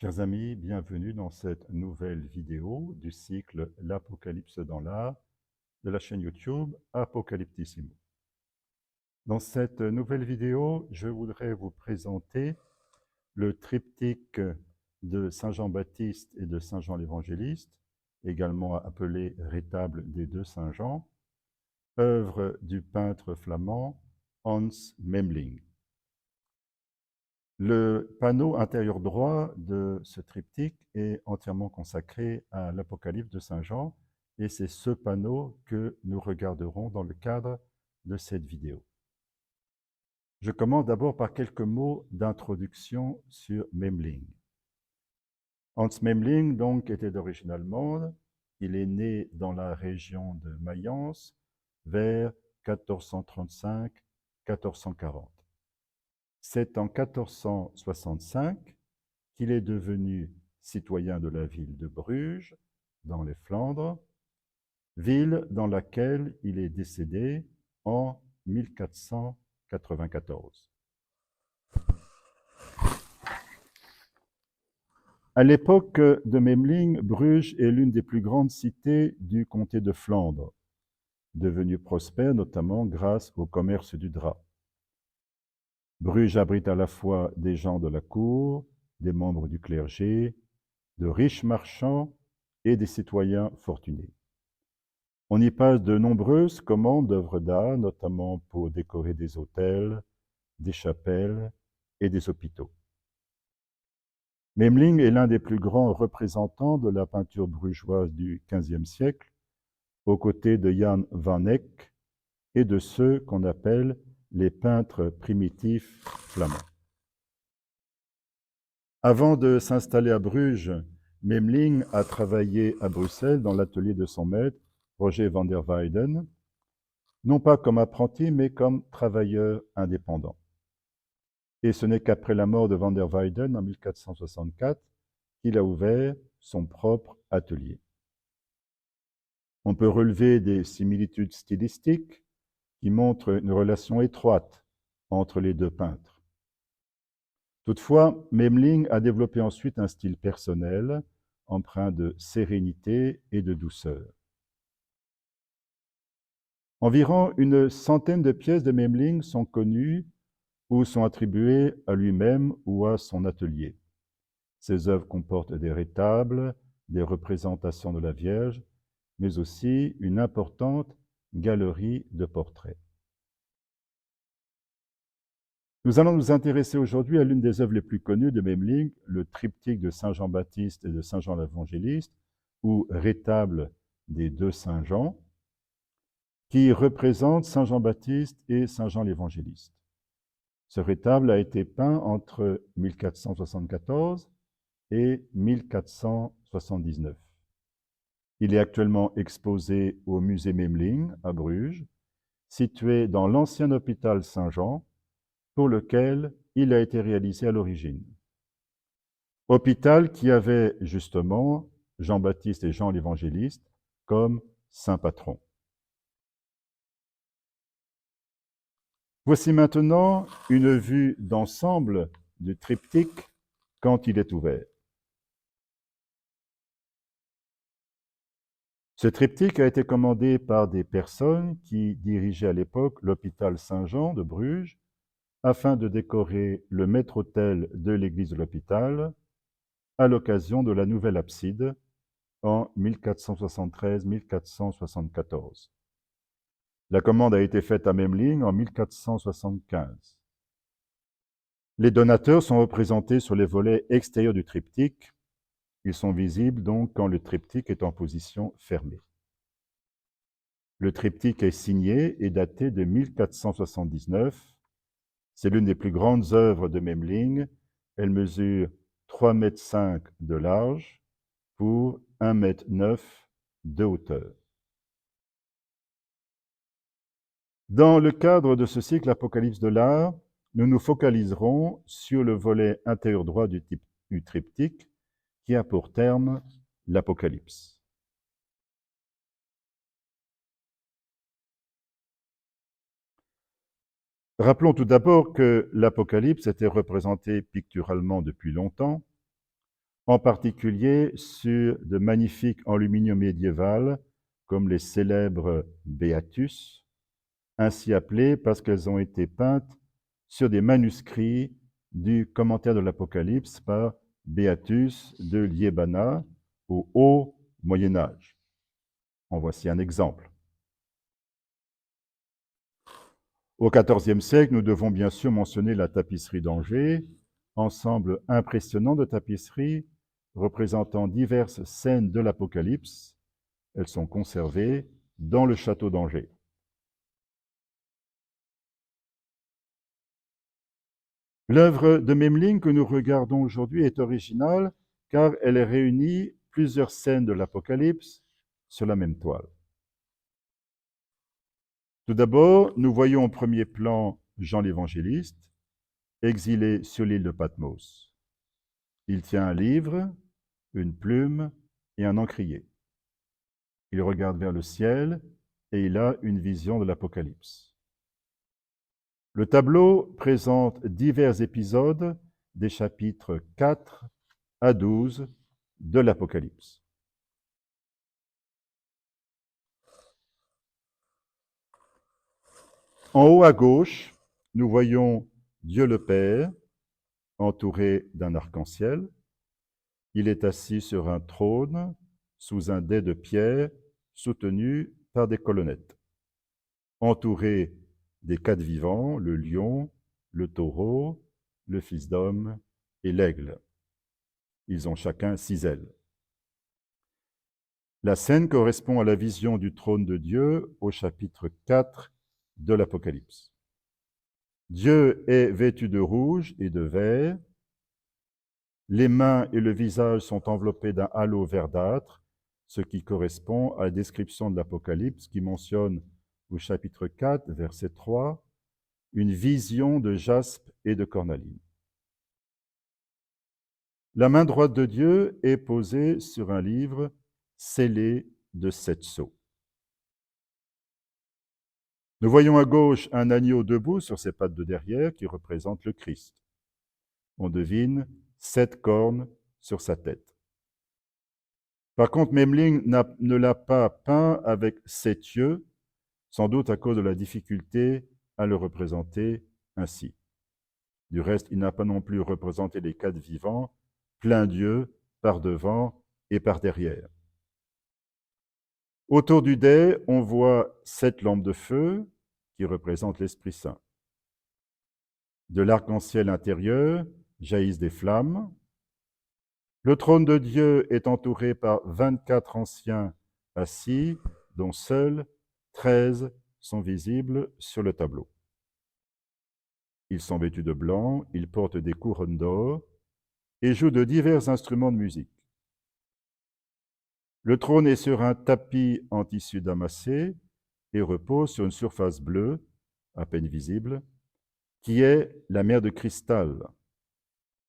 Chers amis, bienvenue dans cette nouvelle vidéo du cycle L'Apocalypse dans l'art de la chaîne YouTube Apocalyptissimo. Dans cette nouvelle vidéo, je voudrais vous présenter le triptyque de Saint Jean-Baptiste et de Saint Jean l'Évangéliste, également appelé Rétable des deux Saint Jean, œuvre du peintre flamand Hans Memling. Le panneau intérieur droit de ce triptyque est entièrement consacré à l'Apocalypse de Saint Jean, et c'est ce panneau que nous regarderons dans le cadre de cette vidéo. Je commence d'abord par quelques mots d'introduction sur Memling. Hans Memling, donc, était d'origine allemande. Il est né dans la région de Mayence vers 1435-1440. C'est en 1465 qu'il est devenu citoyen de la ville de Bruges, dans les Flandres, ville dans laquelle il est décédé en 1494. À l'époque de Memling, Bruges est l'une des plus grandes cités du comté de Flandre, devenue prospère notamment grâce au commerce du drap. Bruges abrite à la fois des gens de la cour, des membres du clergé, de riches marchands et des citoyens fortunés. On y passe de nombreuses commandes d'œuvres d'art, notamment pour décorer des hôtels, des chapelles et des hôpitaux. Memling est l'un des plus grands représentants de la peinture brugeoise du XVe siècle, aux côtés de Jan van Eyck et de ceux qu'on appelle les peintres primitifs flamands. Avant de s'installer à Bruges, Memling a travaillé à Bruxelles dans l'atelier de son maître, Roger van der Weyden, non pas comme apprenti, mais comme travailleur indépendant. Et ce n'est qu'après la mort de van der Weyden en 1464 qu'il a ouvert son propre atelier. On peut relever des similitudes stylistiques qui montrent une relation étroite entre les deux peintres. Toutefois, Memling a développé ensuite un style personnel, empreint de sérénité et de douceur. Environ une centaine de pièces de Memling sont connues ou sont attribuées à lui-même ou à son atelier. Ses œuvres comportent des rétables, des représentations de la Vierge, mais aussi une importante galerie de portraits. Nous allons nous intéresser aujourd'hui à l'une des œuvres les plus connues de Memling, le triptyque de Saint Jean-Baptiste et de Saint Jean l'Évangéliste, ou Rétable des deux Saint Jean, qui représente Saint Jean-Baptiste et Saint Jean l'Évangéliste. Ce rétable a été peint entre 1474 et 1479. Il est actuellement exposé au musée Memling à Bruges, situé dans l'ancien hôpital Saint-Jean, pour lequel il a été réalisé à l'origine. Hôpital qui avait justement Jean-Baptiste et Jean l'Évangéliste comme saints patrons. Voici maintenant une vue d'ensemble du triptyque quand il est ouvert. Ce triptyque a été commandé par des personnes qui dirigeaient à l'époque l'hôpital Saint-Jean de Bruges afin de décorer le maître-autel de l'église de l'hôpital à l'occasion de la nouvelle abside en 1473-1474. La commande a été faite à Memling en 1475. Les donateurs sont représentés sur les volets extérieurs du triptyque. Ils sont visibles donc quand le triptyque est en position fermée. Le triptyque est signé et daté de 1479. C'est l'une des plus grandes œuvres de Memling. Elle mesure 3,5 m de large pour 1,9 m de hauteur. Dans le cadre de ce cycle Apocalypse de l'art, nous nous focaliserons sur le volet intérieur droit du triptyque qui a pour terme l'Apocalypse. Rappelons tout d'abord que l'Apocalypse était représenté picturalement depuis longtemps. en particulier sur de magnifiques enluminures médiévales comme les célèbres Beatus, ainsi appelées parce qu'elles ont été peintes sur des manuscrits du commentaire de l'Apocalypse par Beatus de Liébana au Haut Moyen Âge. En voici un exemple. Au XIVe siècle, nous devons bien sûr mentionner la tapisserie d'Angers, ensemble impressionnant de tapisseries représentant diverses scènes de l'Apocalypse. Elles sont conservées dans le château d'Angers. L'œuvre de Memling que nous regardons aujourd'hui est originale car elle réunit plusieurs scènes de l'Apocalypse sur la même toile. Tout d'abord, nous voyons au premier plan Jean l'Évangéliste, exilé sur l'île de Patmos. Il tient un livre, une plume et un encrier. Il regarde vers le ciel et il a une vision de l'Apocalypse. Le tableau présente divers épisodes des chapitres 4 à 12 de l'Apocalypse. En haut à gauche, nous voyons Dieu le Père entouré d'un arc-en-ciel. Il est assis sur un trône sous un dais de pierre soutenu par des colonnettes, entouré des quatre vivants, le lion, le taureau, le fils d'homme et l'aigle. Ils ont chacun 6 ailes. La scène correspond à la vision du trône de Dieu au chapitre 4 de l'Apocalypse. Dieu est vêtu de rouge et de vert. Les mains et le visage sont enveloppés d'un halo verdâtre, ce qui correspond à la description de l'Apocalypse qui mentionne au chapitre 4, verset 3, une vision de jaspe et de cornaline. La main droite de Dieu est posée sur un livre scellé de 7 sceaux. Nous voyons à gauche un agneau debout sur ses pattes de derrière qui représente le Christ. On devine 7 cornes sur sa tête. Par contre, Memling ne l'a pas peint avec 7 yeux, sans doute à cause de la difficulté à le représenter ainsi. Du reste, il n'a pas non plus représenté les 4 vivants, plein d'yeux, par devant et par derrière. Autour du dais, on voit 7 lampes de feu qui représentent l'Esprit Saint. De l'arc-en-ciel intérieur jaillissent des flammes. Le trône de Dieu est entouré par 24 anciens assis, dont seuls 13 sont visibles sur le tableau. Ils sont vêtus de blanc, ils portent des couronnes d'or et jouent de divers instruments de musique. Le trône est sur un tapis en tissu damassé et repose sur une surface bleue, à peine visible, qui est la mer de cristal.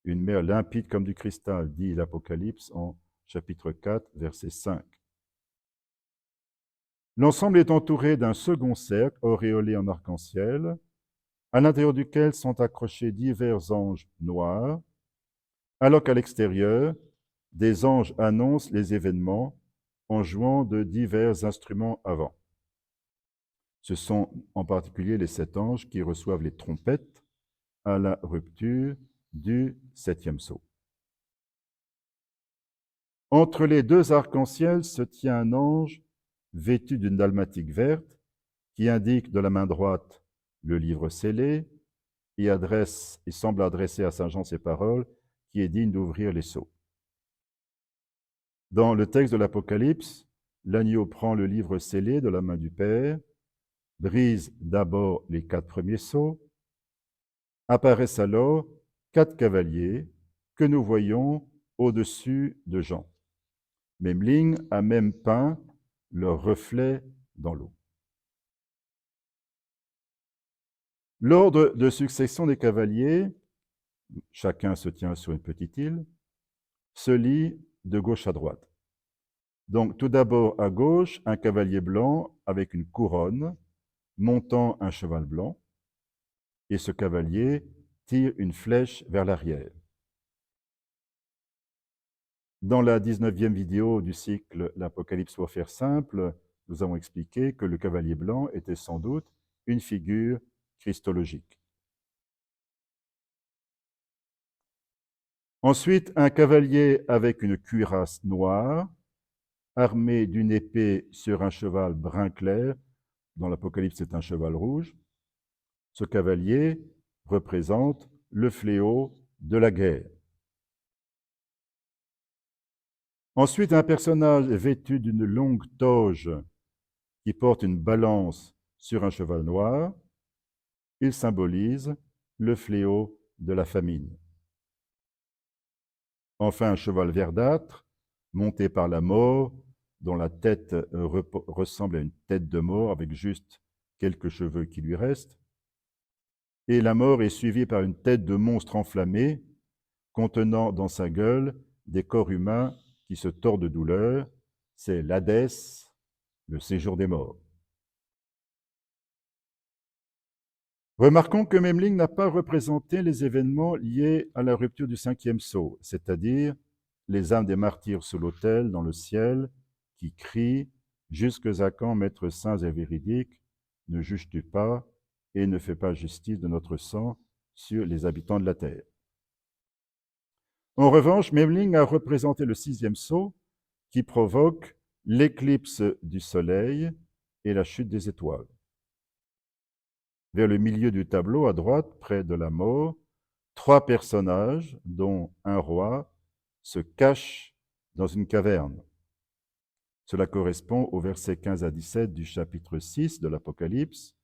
Une mer limpide comme du cristal, dit l'Apocalypse en chapitre 4, verset 5. L'ensemble est entouré d'un second cercle auréolé en arc-en-ciel, à l'intérieur duquel sont accrochés divers anges noirs, alors qu'à l'extérieur, des anges annoncent les événements en jouant de divers instruments à vent. Ce sont en particulier les 7 anges qui reçoivent les trompettes à la rupture du 7e sceau. Entre les 2 arcs-en-ciel se tient un ange vêtu d'une dalmatique verte qui indique de la main droite le livre scellé et semble adresser à Saint Jean ces paroles qui est digne d'ouvrir les sceaux. Dans le texte de l'Apocalypse, l'agneau prend le livre scellé de la main du Père, brise d'abord les 4 premiers sceaux. Apparaissent alors 4 cavaliers que nous voyons au-dessus de Jean. Memling a même peint leur reflet dans l'eau. L'ordre de succession des cavaliers, chacun se tient sur une petite île, se lit de gauche à droite. Donc tout d'abord à gauche, un cavalier blanc avec une couronne montant un cheval blanc, et ce cavalier tire une flèche vers l'arrière. Dans la 19e vidéo du cycle L'Apocalypse pour faire simple, nous avons expliqué que le cavalier blanc était sans doute une figure christologique. Ensuite, un cavalier avec une cuirasse noire, armé d'une épée sur un cheval brun clair. Dans l'Apocalypse, c'est un cheval rouge. Ce cavalier représente le fléau de la guerre. Ensuite, un personnage vêtu d'une longue toge qui porte une balance sur un cheval noir. Il symbolise le fléau de la famine. Enfin, un cheval verdâtre, monté par la mort, dont la tête ressemble à une tête de mort avec juste quelques cheveux qui lui restent. Et la mort est suivie par une tête de monstre enflammé, contenant dans sa gueule des corps humains qui se tordent de douleur. C'est l'Hadès, le séjour des morts. Remarquons que Memling n'a pas représenté les événements liés à la rupture du 5e sceau, c'est-à-dire les âmes des martyrs sous l'autel dans le ciel qui crient « Jusque à quand, maîtres saints et véridiques, ne juges-tu pas et ne fais pas justice de notre sang sur les habitants de la terre ?» En revanche, Memling a représenté le 6e sceau qui provoque l'éclipse du soleil et la chute des étoiles. Vers le milieu du tableau, à droite, près de la mort, 3 personnages, dont un roi, se cachent dans une caverne. Cela correspond aux versets 15 à 17 du chapitre 6 de l'Apocalypse.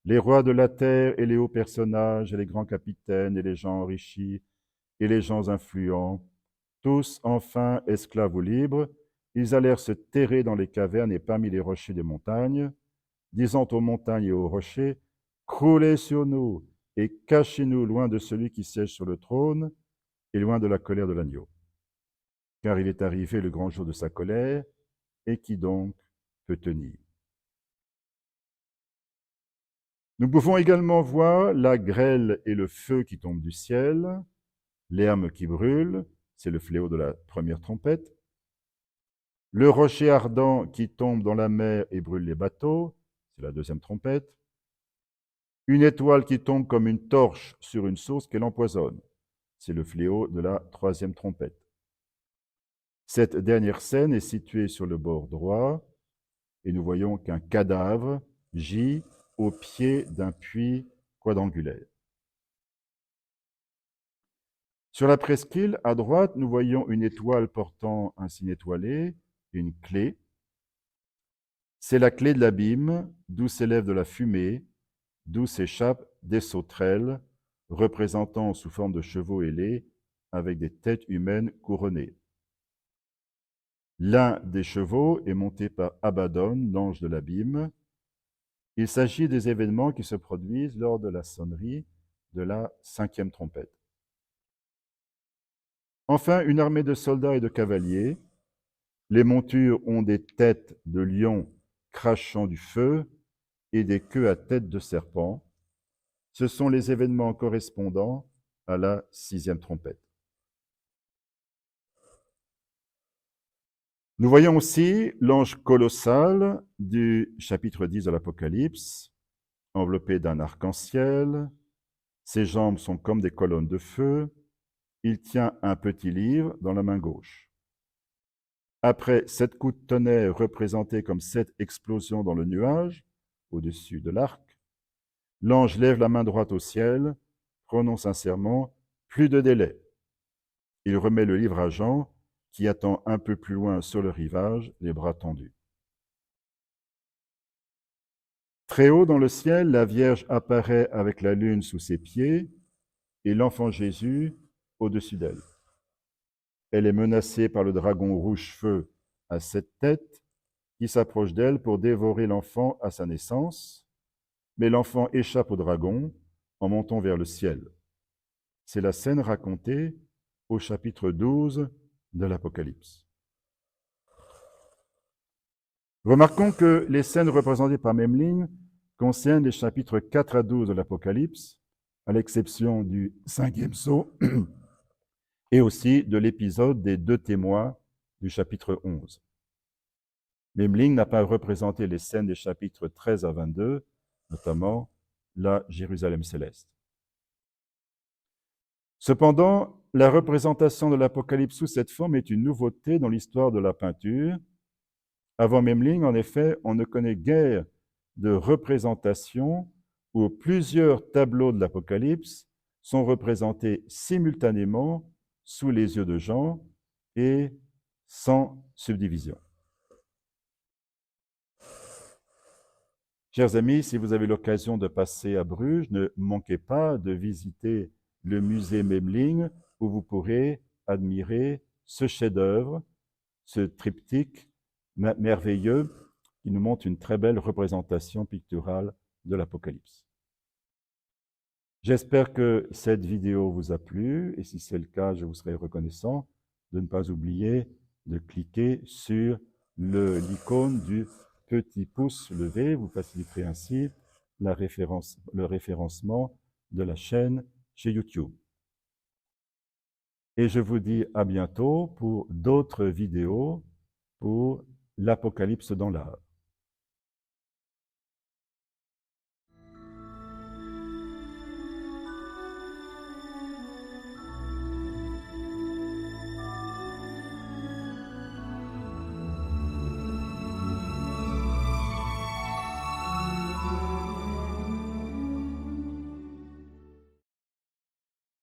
Les rois de la terre et les hauts personnages et les grands capitaines et les gens enrichis et les gens influents, tous enfin esclaves ou libres, ils allèrent se terrer dans les cavernes et parmi les rochers des montagnes, disant aux montagnes et aux rochers, « Croulez sur nous et cachez-nous loin de celui qui siège sur le trône et loin de la colère de l'agneau. Car il est arrivé le grand jour de sa colère, et qui donc peut tenir ?» Nous pouvons également voir la grêle et le feu qui tombent du ciel, l'herbe qui brûle, c'est le fléau de la première trompette, le rocher ardent qui tombe dans la mer et brûle les bateaux, c'est la deuxième trompette, une étoile qui tombe comme une torche sur une source qu'elle empoisonne, c'est le fléau de la troisième trompette. Cette dernière scène est située sur le bord droit et nous voyons qu'un cadavre gît au pied d'un puits quadrangulaire. Sur la presqu'île, à droite, nous voyons une étoile portant un signe étoilé, une clé. C'est la clé de l'abîme, d'où s'élève de la fumée, d'où s'échappent des sauterelles, représentant sous forme de chevaux ailés, avec des têtes humaines couronnées. L'un des chevaux est monté par Abaddon, l'ange de l'abîme. Il s'agit des événements qui se produisent lors de la sonnerie de la 5e trompette. Enfin, une armée de soldats et de cavaliers. Les montures ont des têtes de lions crachant du feu et des queues à tête de serpent. Ce sont les événements correspondant à la 6e trompette. Nous voyons aussi l'ange colossal du chapitre 10 de l'Apocalypse, enveloppé d'un arc-en-ciel. Ses jambes sont comme des colonnes de feu. Il tient un petit livre dans la main gauche. Après 7 coups de tonnerre représentés comme 7 explosions dans le nuage, au-dessus de l'arc, l'ange lève la main droite au ciel, prononce un serment, plus de délai. Il remet le livre à Jean, qui attend un peu plus loin sur le rivage, les bras tendus. Très haut dans le ciel, la Vierge apparaît avec la lune sous ses pieds et l'enfant Jésus au-dessus d'elle. Elle est menacée par le dragon rouge-feu à 7 têtes qui s'approche d'elle pour dévorer l'enfant à sa naissance, mais l'enfant échappe au dragon en montant vers le ciel. C'est la scène racontée au chapitre 12 de l'Apocalypse. Remarquons que les scènes représentées par Memling concernent les chapitres 4 à 12 de l'Apocalypse, à l'exception du 5e sceau, et aussi de l'épisode des 2 témoins du chapitre 11. Memling n'a pas représenté les scènes des chapitres 13 à 22, notamment la Jérusalem céleste. Cependant, la représentation de l'Apocalypse sous cette forme est une nouveauté dans l'histoire de la peinture. Avant Memling, en effet, on ne connaît guère de représentation où plusieurs tableaux de l'Apocalypse sont représentés simultanément sous les yeux de Jean et sans subdivision. Chers amis, si vous avez l'occasion de passer à Bruges, ne manquez pas de visiter le musée Memling où vous pourrez admirer ce chef-d'œuvre, ce triptyque merveilleux qui nous montre une très belle représentation picturale de l'Apocalypse. J'espère que cette vidéo vous a plu et si c'est le cas, je vous serai reconnaissant de ne pas oublier de cliquer sur l'icône du petit pouce levé. Vous faciliterez ainsi le référencement de la chaîne chez YouTube. Et je vous dis à bientôt pour d'autres vidéos pour l'Apocalypse dans l'art.